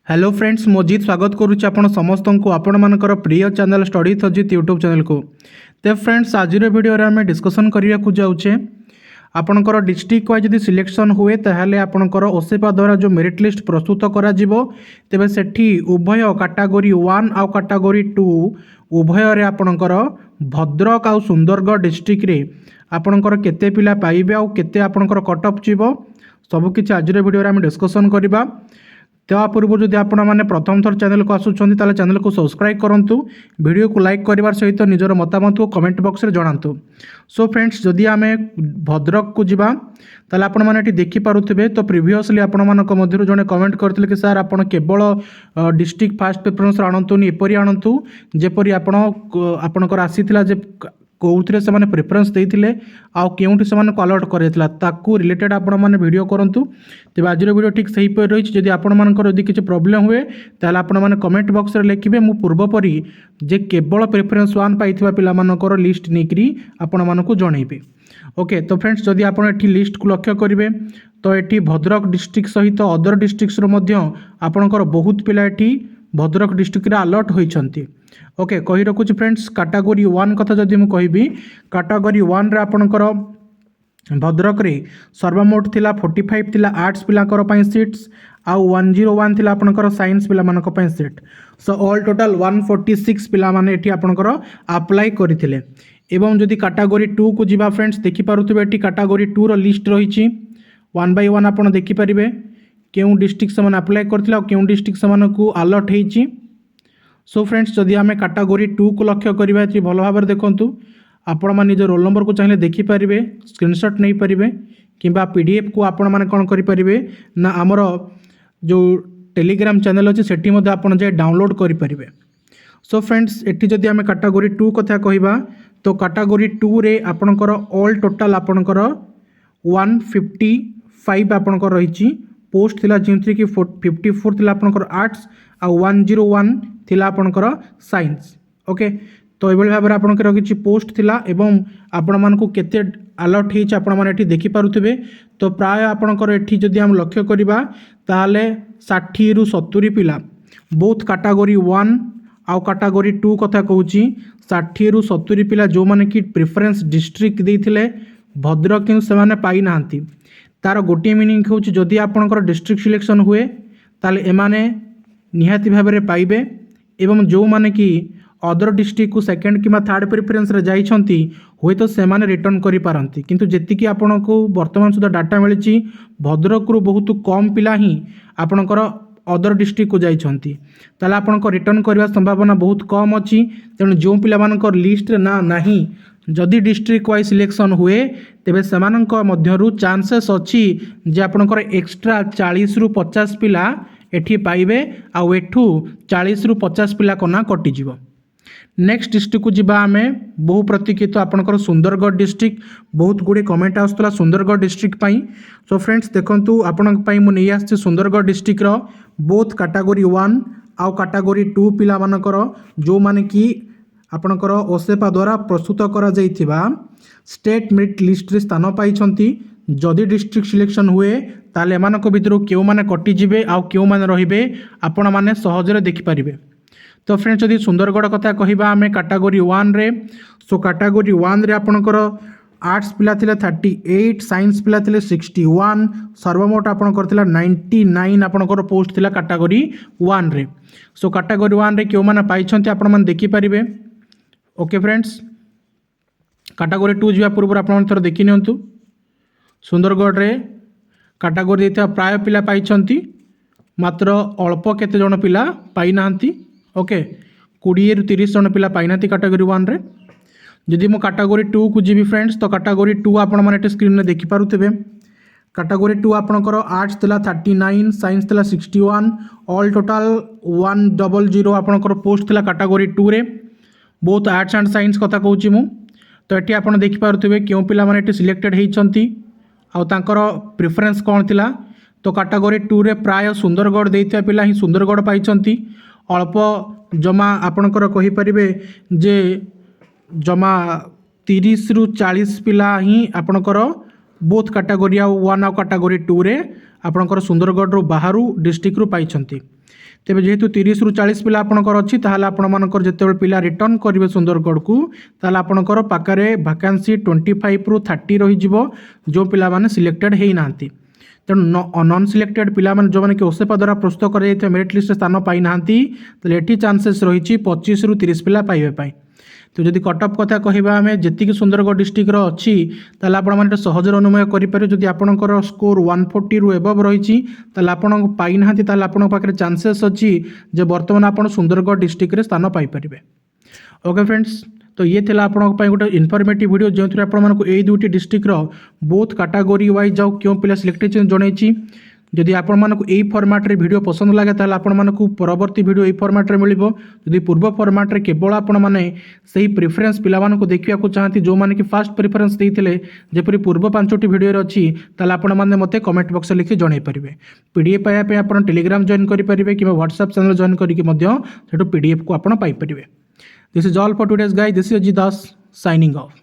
Hello friends मोजित स्वागत करुच्ची आपण समस्त को आपण मानकर प्रिय channel study Ajit YouTube channel को। तो फ्रेंड्स आज वीडियो आम डिस्कसन करने जाऊे आपणकर डिस्ट्रिक्ट वाइज जब सिलेक्शन हुए ताहले आपणकर ओसेपा द्वारा जो मेरिट लिस्ट प्रस्तुत करा तेबे सेठी उभय कैटेगरी 1 आउ कैटेगरी 2 उभय रे आपणकर भद्रक आउ सुंदरगढ़ डिस्ट्रिक्ट रे आपणकर केते पिला पाइबे आउ केते आपणकर कट ऑफ जीवो सबकि आज वीडियो आम डिस्कसन करबा। त्या पूर्व जदि आपण मैंने प्रथम थर चैनल को आसुँच चैनल को सब्सक्राइब करूँ, वीडियो को लाइक करार सहित निजर मतामत को कमेंट बॉक्स रे जणातु। सो फ्रेंड्स जदि आम भद्रक को जीवा ताले आपण मैंने देखिपे तो प्रिवियसली आपण मानक मध्य जड़े कमेंट करते कि सर आप केवल डिस्ट्रिक्ट फास्ट प्रेफरेंस आणतुनि एपरी आणतु जेपरी आपणकर आसीथिला जे कौन से प्रेफरेंस देते आउ केउठी से अलर्ट कराइला ताकू रिलेटेड आपण मैंने वीडियो करूँ। तेज आज वीडियो ठीक सही पर रही जदि आपंकर किसी प्रोब्लेम हुए ताल आपण मैंने कमेंट बॉक्स रे लिखिबे मु पूर्वपरी जे केवल प्रेफरेंस 1 पाइथिबा पिला मानकर लिस्ट नेकरी आपण मानकु जणैबे। ओके तो फ्रेंड्स जदि आपण एठी लिस्ट को लक्ष्य करेंगे तो एठी भद्रक डिस्ट्रिक्ट सहित अदर डिस्ट्रिक्ट्स आपणकर बहुत पिला एठी भद्रक डिस्ट्रिक्ट रे अलर्ट होइछंती। ओके कही रखुची फ्रेंड्स कैटेगरी 1 कथा जदि मु कहबी कैटेगरी 1 रे आपणकर भद्रक रे सर्वमोट थिला 45 थिला आर्ट्स पिलाकर पई सीट्स आउ 101 थिला आपणकर साइंस पिला मानक पई सीट। सो ऑल टोटल 146 पिला माने एठी आपणकर अप्लाई करिथिले। एवं जदि कैटेगरी 2 को जीवा फ्रेंड्स देखि पारुथिबे एठी कैटेगरी 2 रो लिस्ट रहिछि 1 बाय 1 आपण देखि परिबे केउ डिस्ट्रिक्ट से अप्लाई करथिला केउ डिस्ट्रिक्ट से को अलर्ट होइछि। सो फ्रेंड्स जदि आम कैटेगरी 2 को लक्ष्य करवा भल भाव देखूँ आपण मैंने निज रोल नंबर को चाहिए देखिपारे स्क्रीनशॉट नहीं पारे कि पीडीएफ को आपण मैंने कौन करेंगे ना आमर जो टेलीग्राम चैनल अच्छे सेठी आपड़ जाए डाउनलोड करेंगे। सो फ्रेंड्स एटी जदि आम कैटेगरी 2 कथा कहवा तो कैटेगरी 2 रे आपणकर ऑल टोटाल आपणकर 155 आपणकर रही पोस्ट थिला जिंतरी कि 54 थिला आपणकर आर्ट्स आ 101 थिला आपणकर साइंस। ओके तो ये भाव में आपंकर किसी पोस्ट थिला एवं आपण मानकु केते अलर्ट होइछ आपण माने एठी देखि पारुथिबे। तो प्राय आपणकर एठी जदि हम लक्ष्य करिबा ताले 60 रु 70 पिला बोथ कैटेगरी 1 आउ कैटेगरी 2 कथा कहूची 60 रु 70 पिला जो माने कि प्रेफरेंस डिस्ट्रिक्ट देथिले भद्रक कि से माने पाई नांती। तार गोटे मीनिंग होची जदि आपणकर डिस्ट्रिक्ट सिलेक्शन हुए ताले एमाने निहाती भाव में पाइबे एवं जो माने कि अदर डिस्ट्रिक्ट को सेकेंड कि थर्ड प्रेफरेंस रे जाइछंती हुए तो से माने रिटर्न करि पारंती किंतु जेतिकी आपण को वर्तमान सुधा डाटा मिली भद्रक रु बहुत कम पिला ही आपणकर अदर डिस्ट्रिक्ट को जाइछंती ताले आपणको रिटर्न करबा संभावना बहुत कम अछि। तेणु जो पिला मानकर लिस्ट रे ना नाही जदि डिस्ट्रिक्ट वाइज सिलेक्शन हुए तेबे सेमानक मध्यरु चांसेस अछि जे आपणकर एक्स्ट्रा 40 रु 50 पिला एठी पाइबे आउ एठू 40 रु 50 पिला को ना कटि जीवो। नेक्स्ट डिस्ट्रिक्ट को जीवा आम बहु प्रतीक्षित आपणकर सुंदरगढ़ डिस्ट्रिक्ट बहुत गुड़े कमेंट आसला सुंदरगढ़ डिस्ट्रिक्ट पाई। सो फ्रेंड्स देखंतु आपण पाई मु नै आछि सुंदरगढ़ डिस्ट्रिक्ट रो बोथ कैटेगरी 1 आउ कैटेगरी 2 पिला मानकर जो माने कि आपणकर ओसेपा द्वारा प्रस्तुत करा जाइथिबा स्टेट मेरिट लिस्ट रे स्थान पाइछंती। जदि डिस्ट्रिक्ट सिलेक्शन हुए ताले एमानक भितरु केउ माने कटि जिवे आउ केउ माने रहिबे आपण माने सहजरे देखि परिबे। तो फ्रेंड्स जदि सुंदरगढ़ कथा कहवा आम कैटेगरी 1 रे सो कैटेगरी 1 रे आपणकर आर्ट्स पिला थिले 38 साइंस पिला थिले 61 सर्वमोट आपणकर थिला 99 आपणकर पोस्ट थिला कैटेगरी 1 रे। सो कैटेगरी 1 रे केउ माने पाइछंती आपण माने देखि परिबे। ओके फ्रेंड्स कैटेगरी 2 जीवा पूर्व आपण थोर देखि नियंतु सुंदरगढ़ रे कैटेगरी देता प्राय पिला पाइछंती मात्र अल्प केते जण पिला पाई नांती। ओके 20 रु 30 जण पिला पाई नांती कैटेगरी 1 रे। जदि मो कैटेगरी 2 को जीवी फ्रेंड्स तो कैटेगरी 2 आपण माने स्क्रीन रे देखि पारुथिबे कैटेगरी 2 आपणकर आर्ट्स थिला 39 साइंस थिला 61 ऑल टोटल 100 आपणकर पोस्ट थिला कैटेगरी 2 रे बोथ आर्ट्स एंड साइंस कथा कहूची मु। तो एठी आपण देखि पारुथिबे केउ पिला माने एठी सिलेक्टेड हेइचंती आउ तांकर प्रेफरेंस कौन थिला। तो कैटेगरी 2 रे प्राय सुंदरगढ़ देइथिया पिला ही सुंदरगढ़ पाइचंती अल्प जमा आपणकर कहि परिबे जे जमा 30 रु 40 पिला ही आपणकर बोथ कैटेगरी 1 आउ कैटेगरी 2 रे आपणकर सुंदरगढ़ रो बाहरु डिस्ट्रिक्ट रु पाइछंती। तेज जेहेतु 30 ରୁ 40 पिला आपणकर अच्छी ताल आपर जिते पिला रिटर्न करेंगे सुंदरगढ़ को ताल आपणकर पाखे वैकेंसी 25 ରୁ 30 रही जो पिला माने सिलेक्टेड होना तेणु नॉन सिलेक्टेड पिला जो मैंने कि ओसेपा द्वारा प्रस्तुत कर मेरिट लिस्ट स्थान पाई ना ये चांसेस रही 25 ରୁ 30 पिला पाइबा। तो जदि कटअफ कथा कहवा आम जी सुंदरगढ़ डिस्ट्रिक्टर अच्छी ताल आप सहज अनुमय करेंगे जदि आपंकर स्कोर 140 ରୁ एबव रही आपड़ पाई ना आप पाखे चांसेस अच्छी जे बर्तमान आप सुंदरगढ़ डिस्ट्रिक्ट रे स्थान पाइपर। ओके फ्रेंड्स, तो ये थिला आपन गोटे इनफॉर्मेटिव वीडियो जो आपको यही दुईटी डिस्ट्रिक्टर बहुत कैटेगरी वाइज जाओ क्यों पिला सिलेक्ट जनई। जदि आपण मानक यही फॉर्मेट रे वीडियो पसंद लगे ताल आपण मानक परवर्ती वीडियो यही फॉर्मेट रे मिलिबो। जदि पूर्व फॉर्मेट रे केवल आपण माने सही प्रिफरेंस पिला मानक देखिया को चाहती जो माने कि फास्ट प्रिफरेंस देइथिले जेपरि पूर्व 5टी वीडियो रे अछि ताल आपण माने मते कमेंट बॉक्स रे लिखि जणाई परिबे। पीडीएफ पाया पे आपण टेलीग्राम जॉइन करि परिबे कि व्हाट्सएप चैनल जॉइन करि कि मध्य सेटो पीडीएफ को आपण पाई परिबे। This is all for today's guys, this is Ajit Das signing of.